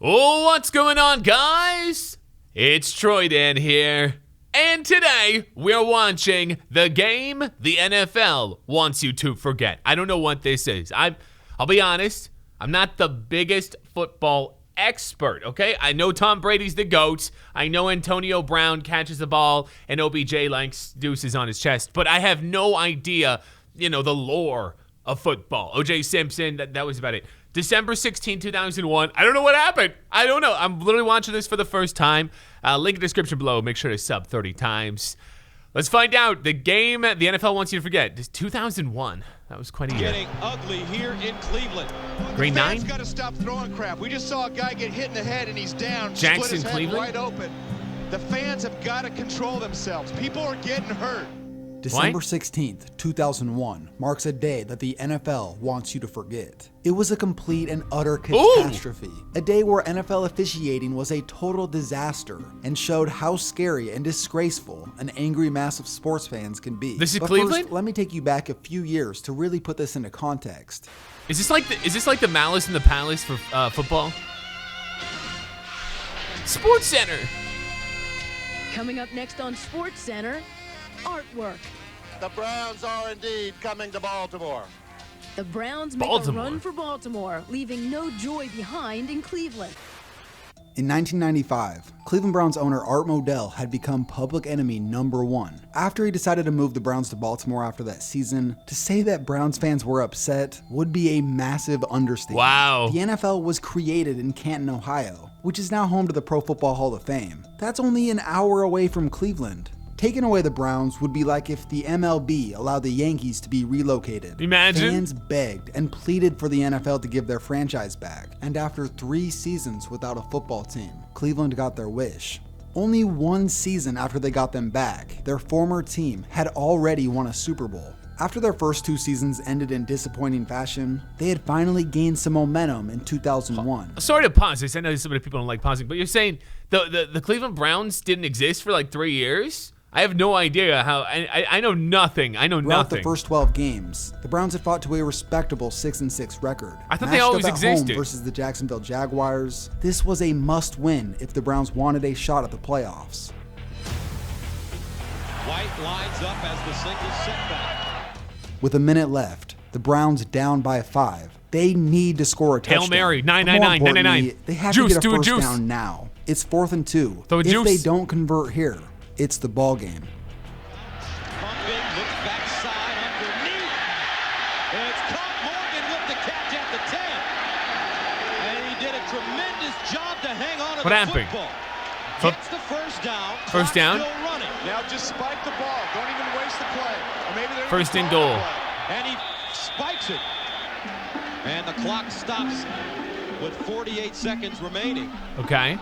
Oh, what's going on, guys? It's Troydan here. And today, we're watching the game the NFL wants you to forget. I don't know what this is. I'll be honest, I'm not the biggest football expert, okay? I know Tom Brady's the GOAT. I know Antonio Brown catches the ball and OBJ likes deuces on his chest. But I have no idea, the lore of football. O.J. Simpson, that was about it. December 16, 2001. I don't know what happened. I don't know. I'm literally watching this for the first time. Link in the description below. Make sure to sub 30 times. Let's find out the game the NFL wants you to forget. 2001. That was quite a year. Getting ugly here in Cleveland. Green 9. Got to stop throwing crap. We just saw a guy get hit in the head and he's down. Jackson, split his head Cleveland. wide open. The fans have got to control themselves. People are getting hurt. December 16th, 2001 marks a day that the NFL wants you to forget. It was a complete and utter catastrophe. A day where NFL officiating was a total disaster and showed how scary and disgraceful an angry mass of sports fans can be. This is but Cleveland? First, let me take you back a few years to really put this into context. Is this like the Malice in the Palace for football? Sports Center. Coming up next on Sports Center, artwork. The Browns are indeed coming to Baltimore. The Browns make a run for Baltimore, leaving no joy behind in Cleveland. In 1995, Cleveland Browns owner Art Modell had become public enemy #1. After he decided to move the Browns to Baltimore after that season, to say that Browns fans were upset would be a massive understatement. Wow. The NFL was created in Canton, Ohio, which is now home to the Pro Football Hall of Fame. That's only an hour away from Cleveland. Taking away the Browns would be like if the MLB allowed the Yankees to be relocated. Imagine. Fans begged and pleaded for the NFL to give their franchise back. And after 3 seasons without a football team, Cleveland got their wish. Only 1 season after they got them back, their former team had already won a Super Bowl. After their first 2 seasons ended in disappointing fashion, they had finally gained some momentum in 2001. Sorry to pause this. I know so many people don't like pausing, but you're saying the Cleveland Browns didn't exist for like 3 years? I have no idea how. I know nothing. I know Throughout nothing. the first 12 games, the Browns had fought to a respectable 6-6 record. I thought they Matched always up at home existed. versus the Jacksonville Jaguars. This was a must-win if the Browns wanted a shot at the playoffs. White lines up as the single setback. With a minute left, the Browns down by 5. They need to score a touchdown. Hail Mary, But more 999, importantly, 999. They have Juice, to get do a a first juice. down now. It's 4th and 2. Throw a If juice. they don't convert here, it's the ball game. Pumping, looks backside underneath. It's caught Morgan with the catch at the 10. And he did a tremendous job to hang on to What the happened? football. Gets the first down. First Clock down? Still running. Now just spike the ball. Don't even waste the play. Or maybe they're First even and calling goal. the play. And he spikes it. And the clock stops with 48 seconds remaining. Okay.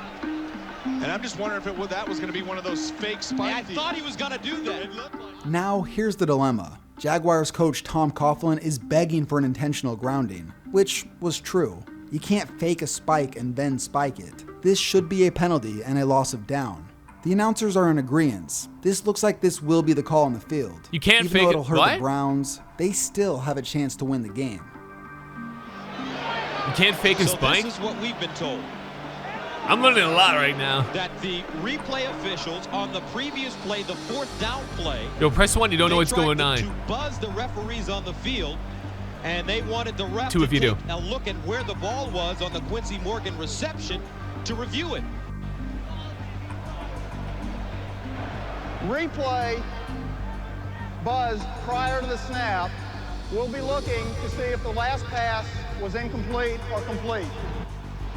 And I'm just wondering if that was going to be one of those fake spike I deals. thought he was going to do that. It looked like. Now, here's the dilemma. Jaguars coach Tom Coughlin is begging for an intentional grounding, which was true. You can't fake a spike and then spike it. This should be a penalty and a loss of down. The announcers are in agreement. This looks like this will be the call on the field. You can't Even fake though it. it'll hurt What? the Browns, they still have a chance to win the game. You can't fake a So spike? this is what we've been told. I'm learning a lot right now. That the replay officials on the previous play, the 4th down play, Yo, press 1. You don't know what's going on. to buzz the referees on the field, and they wanted the ref 2 to if you take do. a look at where the ball was on the Quincy Morgan reception to review it. Replay buzzed prior to the snap. We'll be looking to see if the last pass was incomplete or complete.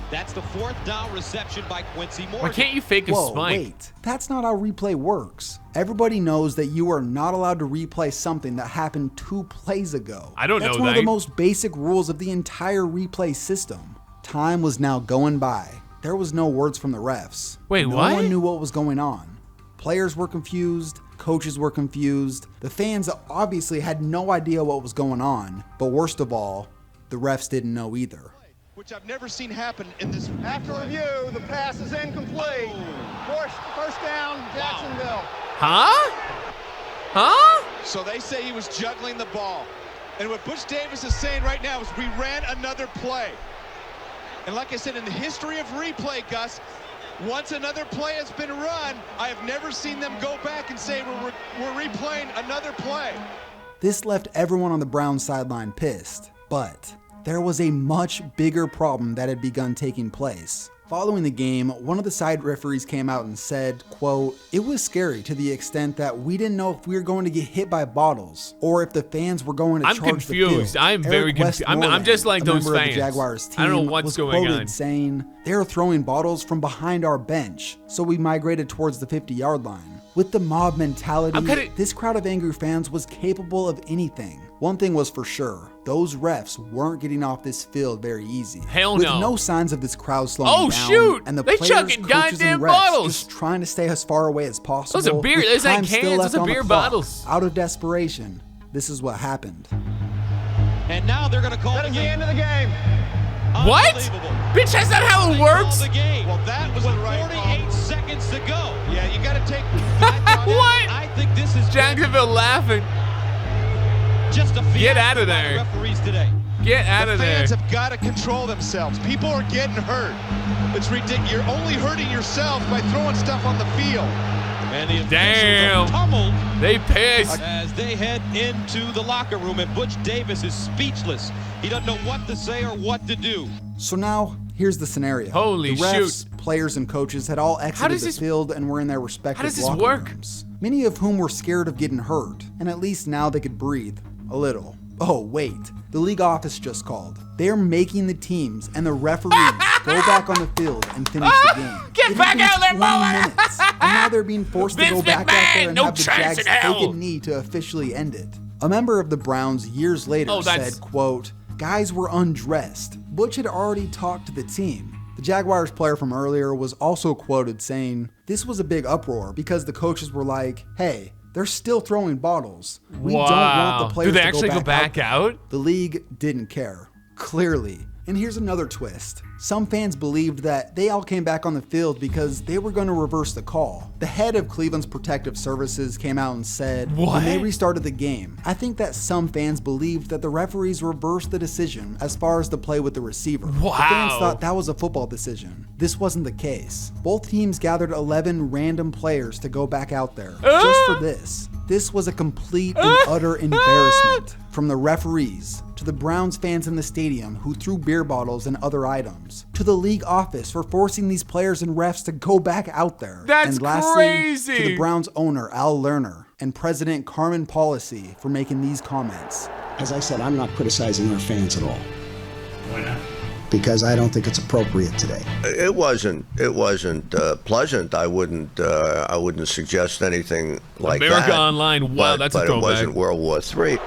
That's the 4th down reception by Quincy Morgan. Why can't you fake a Whoa, spike? wait. That's not how replay works. Everybody knows that you are not allowed to replay something that happened 2 plays ago. I don't That's know one that. of the most basic rules of the entire replay system. Time was now going by. There was no words from the refs. Wait, no what? one knew what was going on. Players were confused. Coaches were confused. The fans obviously had no idea what was going on. But worst of all, the refs didn't know either. Which I've never seen happen in this. After review, the pass is incomplete. First down, Jacksonville. Huh? Huh? So they say he was juggling the ball. And what Butch Davis is saying right now is we ran another play. And like I said, in the history of replay, Gus, once another play has been run, I have never seen them go back and say we're replaying another play. This left everyone on the Browns sideline pissed, but there was a much bigger problem that had begun taking place. Following the game, one of the side referees came out and said, quote, "It was scary to the extent that we didn't know if we were going to get hit by bottles or if the fans were going to charge confused. the field." I'm very confused. I'm just like those member of fans. the Jaguars team, I don't know what's was going quoted on. saying, "They're throwing bottles from behind our bench, so we migrated towards the 50-yard line." With the mob mentality, this crowd of angry fans was capable of anything. One thing was for sure, those refs weren't getting off this field very easy. Hell With no. no signs of this crowd slowing down. Shoot! And the They players, chucking coaches, goddamn and refs bottles. just trying to stay as far away as possible. Those are beer- with those ain't time still cans, left those are on the beer clock. bottles. Out of desperation, this is what happened. And now they're going to call That is the end of the game. What? Unbelievable. Bitch, that's not how it They call works. the game Well, that was with the right 48 call. seconds to go. Yeah, you got to take. What? I think this is Jacksonville laughing. just a fiasco Get out of by there. the referees today. Get out The of there. fans have got to control themselves. People are getting hurt. It's ridiculous. You're only hurting yourself by throwing stuff on the field. And the officials Damn. are pummeled They pissed. as they head into the locker room, and Butch Davis is speechless. He doesn't know what to say or what to do. So now, here's the scenario. Holy the refs, shoot. players, and coaches had all exited does the this- field and were in their respective does this locker work? rooms. Many of whom were scared of getting hurt, and at least now they could breathe a little. Oh, wait. The league office just called. They're making the teams and the referees go back on the field and finish the game. Get It back had out there, been 20 Bowen! minutes, and now they're being forced to Vince go back out McMahon, there and no have the chance Jags in take hell. a knee to officially end it. A member of the Browns years later said, quote, "Guys were undressed. Butch had already talked to the team." The Jaguars player from earlier was also quoted saying, "This was a big uproar because the coaches were like, hey, they're still throwing bottles. We don't want the players Do they to actually go back out? The league didn't care, clearly. And here's another twist. Some fans believed that they all came back on the field because they were going to reverse the call. The head of Cleveland's Protective Services came out and said, when they restarted the game, I think that some fans believed that the referees reversed the decision as far as the play with the receiver. Wow. The fans thought that was a football decision. This wasn't the case. Both teams gathered 11 random players to go back out there just for this. This was a complete and utter embarrassment. From the referees, to the Browns fans in the stadium who threw beer bottles and other items, to the league office for forcing these players and refs to go back out there. That's and lastly, crazy. to the Browns owner, Al Lerner, and President Carmen Policy for making these comments. As I said, I'm not criticizing our fans at all. Why not? Because I don't think it's appropriate today. It wasn't pleasant. I wouldn't suggest anything like America that. Online. Wow, that's a but throwback. it wasn't World War III.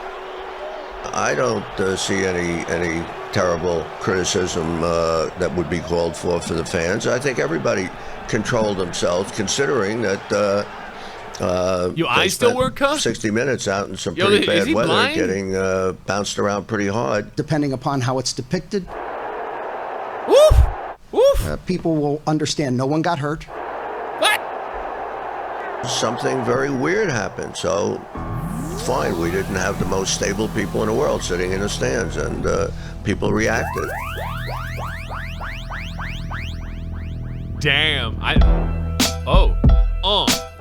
I don't see any terrible criticism that would be called for the fans. I think everybody controlled themselves, considering that. Your eyes still work, Cuff? 60 minutes out in some Yo, pretty is bad he weather, blind? getting bounced around pretty hard. Depending upon how it's depicted, Woof! Woof! people will understand no one got hurt. What? Something very weird happened. So, fine, we didn't have the most stable people in the world sitting in the stands, and people reacted. Damn.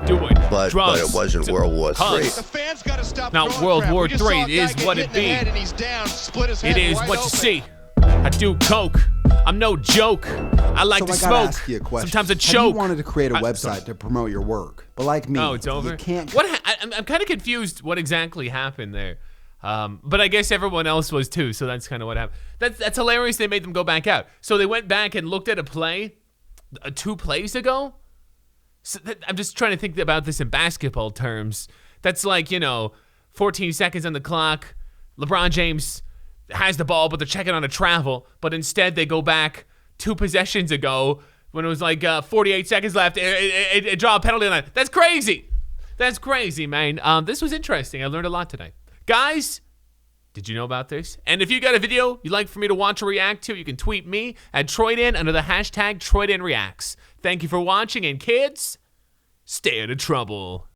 Doing But drugs. it wasn't World War III. The fans got to stop Now, throwing World crap. War We just saw III a guy is get what hit it in the be. head and he's down, split his head It is wide what you open. see. I do coke. I'm no joke. I like So to I gotta smoke. ask you a question. Sometimes I Have choke. you wanted to create a I- website to promote your work, but like me, Oh, it's over. you can't. I'm kind of confused what exactly happened there. But I guess everyone else was too, so that's kind of what happened. That's hilarious. They made them go back out. So they went back and looked at a play 2 plays ago. So I'm just trying to think about this in basketball terms. That's like, 14 seconds on the clock. LeBron James has the ball, but they're checking on a travel. But instead, they go back 2 possessions ago when it was like 48 seconds left. It draw a penalty on it. That's crazy. That's crazy, man. This was interesting. I learned a lot tonight. Guys, did you know about this? And if you got a video you'd like for me to watch or react to, you can tweet me at Troydan under the hashtag TroydanReacts. Thank you for watching, and kids, stay out of trouble.